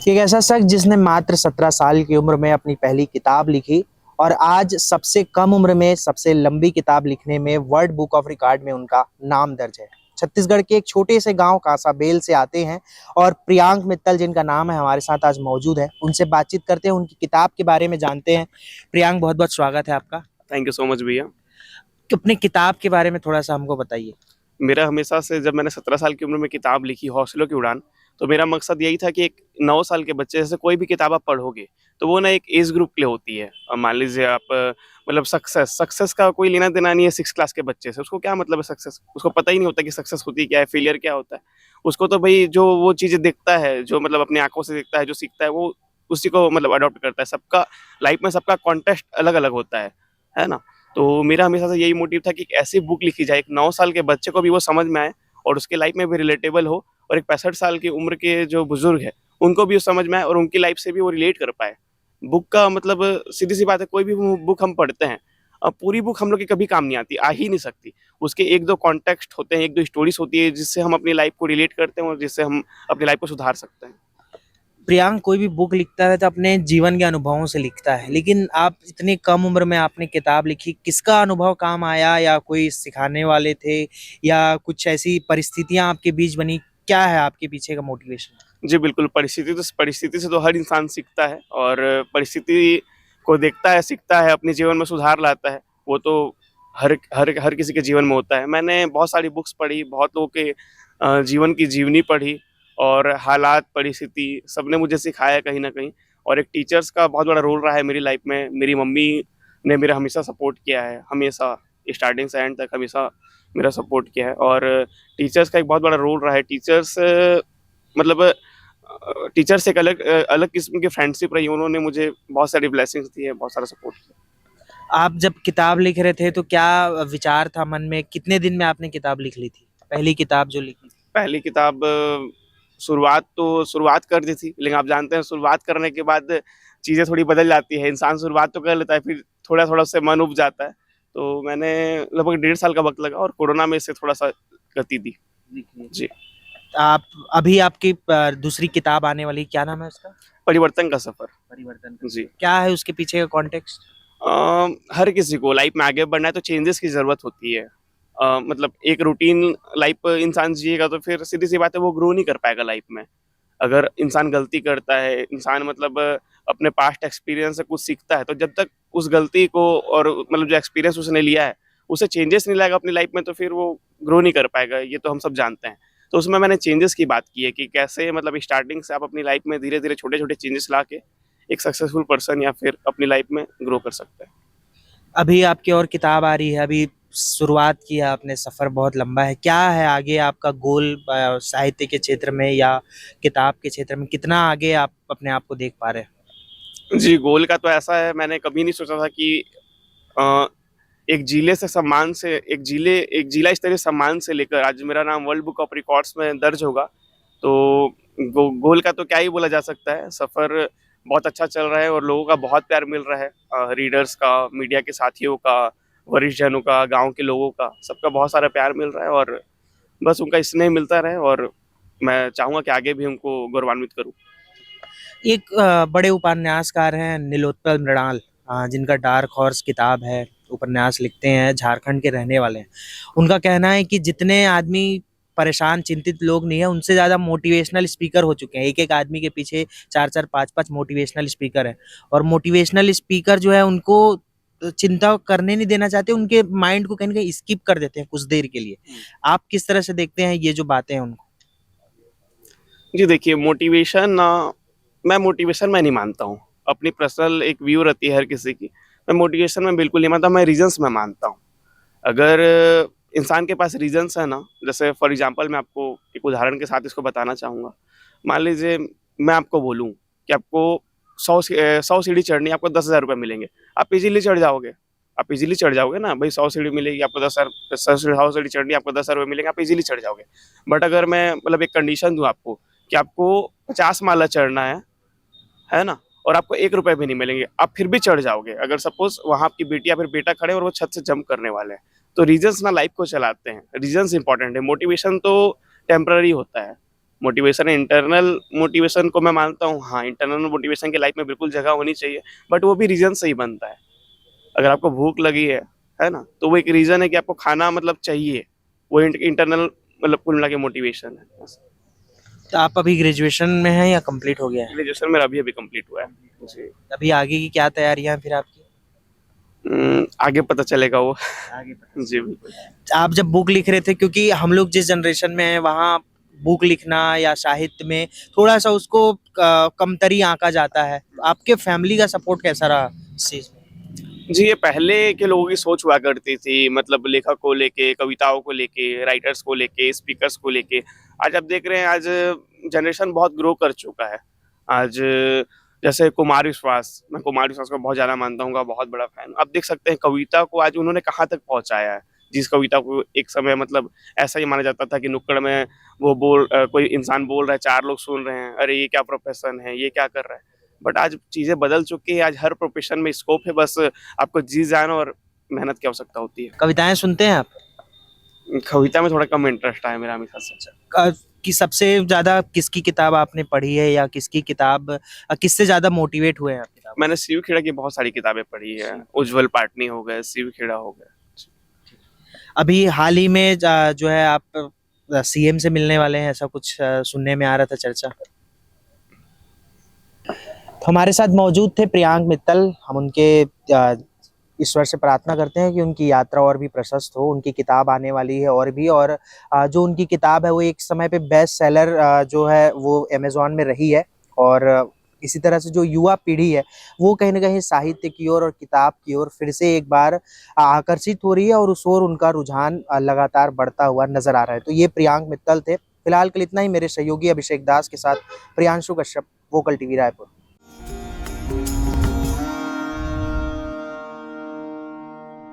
कि एक ऐसा शख्स जिसने मात्र 17 साल की उम्र में अपनी पहली किताब लिखी और आज सबसे कम उम्र में सबसे लंबी किताब लिखने में वर्ल्ड बुक ऑफ रिकॉर्ड में उनका नाम दर्ज है। छत्तीसगढ़ के एक छोटे से गांव कांसाबेल से आते हैं और प्रियांक मित्तल जिनका नाम है हमारे साथ आज मौजूद है। उनसे बातचीत करते हैं, उनकी किताब के बारे में जानते हैं। प्रियांक, बहुत बहुत स्वागत है आपका। थैंक यू सो मच भैया। अपने किताब के बारे में थोड़ा सा हमको बताइए। मेरा हमेशा से जब मैंने 17 साल की उम्र में किताब लिखी हौसलों की उड़ान, तो मेरा मकसद यही था कि एक 9 साल के बच्चे जैसे कोई भी किताब आप पढ़ोगे तो वो ना एक एज ग्रुप के लिए होती है। अब मान लीजिए आप मतलब सक्सेस का कोई लेना देना नहीं है 6 क्लास के बच्चे से। उसको क्या मतलब है सक्सेस, उसको पता ही नहीं होता कि सक्सेस होती क्या है, फेलियर क्या होता है। उसको तो भाई जो वो चीज़ें देखता है, जो मतलब अपनी आंखों से देखता है, जो सीखता है, वो उसी को मतलब अडॉप्ट करता है। सबका लाइफ में सबका कॉन्टेक्स्ट अलग अलग होता है ना। तो मेरा हमेशा से यही मोटिव था कि एक ऐसी बुक लिखी जाए, एक 9 साल के बच्चे को भी वो समझ में आए और उसके लाइफ में भी रिलेटेबल हो, और एक 65 साल की उम्र के जो बुजुर्ग है उनको भी वो समझ में आए और उनकी लाइफ से भी वो रिलेट कर पाए। बुक का मतलब सीधी सी बात है, कोई भी बुक हम पढ़ते हैं, अब पूरी बुक हम लोग की कभी काम नहीं आती, आ ही नहीं सकती। उसके एक दो कॉन्टेक्स्ट होते हैं, एक दो स्टोरीज होती है जिससे हम अपनी लाइफ को रिलेट करते हैं और जिससे हम अपनी लाइफ को सुधार सकते हैं। प्रियांक, कोई भी बुक लिखता है तो अपने जीवन के अनुभवों से लिखता है, लेकिन आप इतनी कम उम्र में आपने किताब लिखी, किसका अनुभव काम आया या कोई सिखाने वाले थे या कुछ ऐसी परिस्थितियां आपके बीच बनी? क्या है आपके पीछे का मोटिवेशन? जी बिल्कुल, परिस्थिति से तो हर इंसान सीखता है और परिस्थिति को देखता है, सीखता है, अपने जीवन में सुधार लाता है। वो तो हर हर हर किसी के जीवन में होता है। मैंने बहुत सारी बुक्स पढ़ी, बहुत लोगों के जीवन की जीवनी पढ़ी और हालात, परिस्थिति सबने मुझे सिखाया कहीं न कहीं। और एक टीचर्स का बहुत बड़ा रोल रहा है मेरी लाइफ में। मेरी मम्मी ने मेरा हमेशा सपोर्ट किया है, हमेशा स्टार्टिंग से एंड तक हमेशा मेरा सपोर्ट किया है। और टीचर्स का एक बहुत बड़ा रोल रहा है। टीचर्स मतलब टीचर से एक अलग किस्म की फ्रेंडशिप रही। उन्होंने मुझे बहुत सारी ब्लेसिंग्स दी है, बहुत सारा सपोर्ट किया। आप जब किताब लिख रहे थे तो क्या विचार था मन में? कितने दिन में आपने किताब लिख ली थी, पहली किताब जो लिखी थी? पहली किताब शुरुआत कर दी थी, लेकिन आप जानते हैं शुरुआत करने के बाद चीज़ें थोड़ी बदल जाती है। इंसान शुरुआत तो कर लेता है, फिर थोड़ा-थोड़ा उससे मन उब जाता है। तो मैंने लगभग 1.5 साल का वक़्त लगा और कोरोना में इससे थोड़ा-सा गति दी। जी। आप अभी आपकी दूसरी किताब आने वाली, क्या नाम है उसका? परिवर्तन का सफ़र। परिवर्तन का। जी। क्या है उसके पीछे का कॉन्टेक्स्ट? हर किसी को लाइफ में आगे बढ़ना है तो चेंजेस की ज़रूरत होती है। मतलब एक रूटीन लाइफ इंसान जिएगा तो फिर सीधी-सी बात है, वो ग्रो नहीं कर पाएगा लाइफ में। अगर इंसान गलती करता है, इंसान मतलब अपने पास्ट एक्सपीरियंस से कुछ सीखता है, तो जब तक उस गलती को और मतलब जो एक्सपीरियंस उसने लिया है, उसे चेंजेस नहीं लाएगा अपनी लाइफ में, तो फिर वो ग्रो नहीं कर पाएगा, ये तो हम सब जानते हैं। तो उसमें मैंने चेंजेस की बात की है कि कैसे मतलब स्टार्टिंग से आप अपनी लाइफ में धीरे-धीरे छोटे-छोटे चेंजेस ला के एक सक्सेसफुल पर्सन या फिर अपनी लाइफ में ग्रो कर सकते हैं। अभी आपकी और किताब आ रही है, अभी शुरुआत की है आपने, सफ़र बहुत लंबा है। क्या है आगे आपका गोल साहित्य के क्षेत्र में या किताब के क्षेत्र में? कितना आगे आप अपने आप को देख पा रहे हैं? जी, गोल का तो ऐसा है, मैंने कभी नहीं सोचा था कि अ, एक जिला स्तरीय सम्मान से लेकर आज मेरा नाम वर्ल्ड बुक ऑफ रिकॉर्ड्स में दर्ज होगा। तो गोल का तो क्या ही बोला जा सकता है। सफ़र बहुत अच्छा चल रहा है और लोगों का बहुत प्यार मिल रहा है। रीडर्स का, मीडिया के साथियों का, वरिष्ठ जनों का, गाँव के लोगों का, सबका बहुत सारा प्यार मिल रहा है और बस उनका स्नेह मिलता रहे और मैं चाहूँगा कि आगे भी उनको गौरवान्वित करूँ। एक बड़े उपन्यासकार हैं नीलोत्पल मृणाल, जिनका डार्क हॉर्स किताब है, उपन्यास लिखते हैं, झारखंड के रहने वाले हैं। उनका कहना है कि जितने आदमी परेशान, चिंतित लोग नहीं है, उनसे ज़्यादा मोटिवेशनल स्पीकर हो चुके हैं। एक-एक आदमी के पीछे 4-4 5-5 मोटिवेशनल स्पीकर हैं और मोटिवेशनल स्पीकर जो है उनको चिंता करने नहीं देना चाहते, उनके माइंड को कहीं न कहीं स्किप कर देते हैं कुछ देर के लिए। आप किस तरह से देखते हैं ये जो बातें हैं उनको? जी देखिए, मैं मोटिवेशन में नहीं मानता हूँ। अपनी पर्सनल एक व्यू रहती है हर किसी की। मैं मोटिवेशन में बिल्कुल नहीं मानता, मैं रीज़न्स में मानता हूँ। अगर इंसान के पास रीज़न्स है ना, जैसे फॉर एग्ज़ाम्पल मैं आपको एक उदाहरण के साथ इसको बताना चाहूँगा। मान लीजिए मैं आपको बोलूँ कि आपको 100 सीढ़ी चढ़नी है, आपको 10,000 रुपए मिलेंगे। आप ईज़िली चढ़ जाओगे। आप ईज़िली चढ़ जाओगे ना, भई 100 सीढ़ी मिलेगी, आपको 100 सीढ़ी चढ़नी है, आपको 10,000 रुपए मिलेंगे, आप ईज़िली चढ़ जाओगे। बट अगर मैं मतलब एक कंडीशन दूँ आपको कि आपको 50 माला चढ़ना है ना? और आपको 1 रुपए भी नहीं मिलेंगे, आप फिर भी चढ़ जाओगे। अगर सपोज़ वहाँ आपकी बेटी या फिर बेटा खड़े हैं और वो छत से जंप करने वाले हैं। तो रीज़न्स ना लाइफ़ को चलाते हैं, रीज़न्स इम्पोर्टेंट है, मोटिवेशन तो टेम्परेरी होता है। मोटिवेशन है, इंटरनल मोटिवेशन को मैं मानता हूँ, हाँ, इंटरनल मोटिवेशन की लाइफ में बिल्कुल जगह होनी चाहिए, बट वो भी रीज़न से ही बनता है। अगर आपको भूख लगी है ना? तो वो एक रीज़न है कि आपको खाना मतलब चाहिए, वो इंटरनल मतलब कुल मिला के मोटिवेशन है बस। तो आप अभी ग्रेजुएशन में हैं या कंप्लीट हो गया है? ग्रेजुएशन मेरा अभी-अभी कंप्लीट हुआ है। जी। अभी आगे की क्या तैयारियां हैं फिर आपकी? आगे पता चलेगा वो। आगे जी, बिल्कुल। आप जब बुक लिख रहे थे, क्योंकि हम लोग जिस जनरेशन में हैं वहाँ बुक लिखना या साहित्य में थोड़ा सा उसको कमतरी आंका जाता है। आपके फैमिली का सपोर्ट कैसा रहा इस चीज में? जी, ये पहले के लोगों की सोच हुआ करती थी, मतलब लेखक को लेके, कविताओं को लेके, राइटर्स को लेके, स्पीकर्स को लेके। आज आप देख रहे हैं, आज जनरेशन बहुत ग्रो कर चुका है। आज जैसे कुमार विश्वास, मैं कुमार विश्वास को बहुत ज़्यादा मानता हूँ, उनका बहुत बड़ा फैन हूँ। आप देख सकते हैं कविता को आज उन्होंने कहाँ तक पहुँचाया है। जिस कविता को एक समय मतलब ऐसा ही माना जाता था कि नुक्कड़ में वो कोई इंसान बोल रहा है, 4 लोग सुन रहे हैं, अरे ये क्या प्रोफ़ेशन है, ये क्या कर रहा है? बट आज चीज़ें बदल चुकी हैं, आज हर प्रोफ़ेशन में स्कोप है, बस आपको जी-जान और मेहनत की आवश्यकता होती है। कविताएं सुनते हैं आप? कविता में थोड़ा कम इंटरेस्ट है मेरा हमेशा से। कि सबसे ज्यादा किसकी किताब आपने पढ़ी है, या किसकी किताब किससे ज्यादा मोटिवेट हुए हैं आप किताब? मैंने शिव खेड़ा की बहुत सारी किताबें पढ़ी है, उज्ज्वल पाटनी हो गए, शिव खेड़ा हो गए। अभी हाल ही में जो है आप सीएम से मिलने वाले हैं, ऐसा कुछ सुनने में आ रहा था चर्चा। तो हमारे साथ मौजूद थे प्रियांक मित्तल। हम उनके ईश्वर से प्रार्थना करते हैं कि उनकी यात्रा और भी प्रशस्त हो। उनकी किताब आने वाली है और भी, और जो उनकी किताब है वो एक समय पे बेस्ट सेलर जो है वो अमेज़न में रही है। और इसी तरह से जो युवा पीढ़ी है वो कहीं ना कहीं साहित्य की ओर और किताब की ओर फिर से एक बार आकर्षित हो रही है, और उस ओर उनका रुझान लगातार बढ़ता हुआ नजर आ रहा है। तो ये प्रियांक मित्तल थे। फिलहाल के लिए इतना ही। मेरे सहयोगी अभिषेक दास के साथ प्रियांशु कश्यप, वोकल टीवी रायपुर।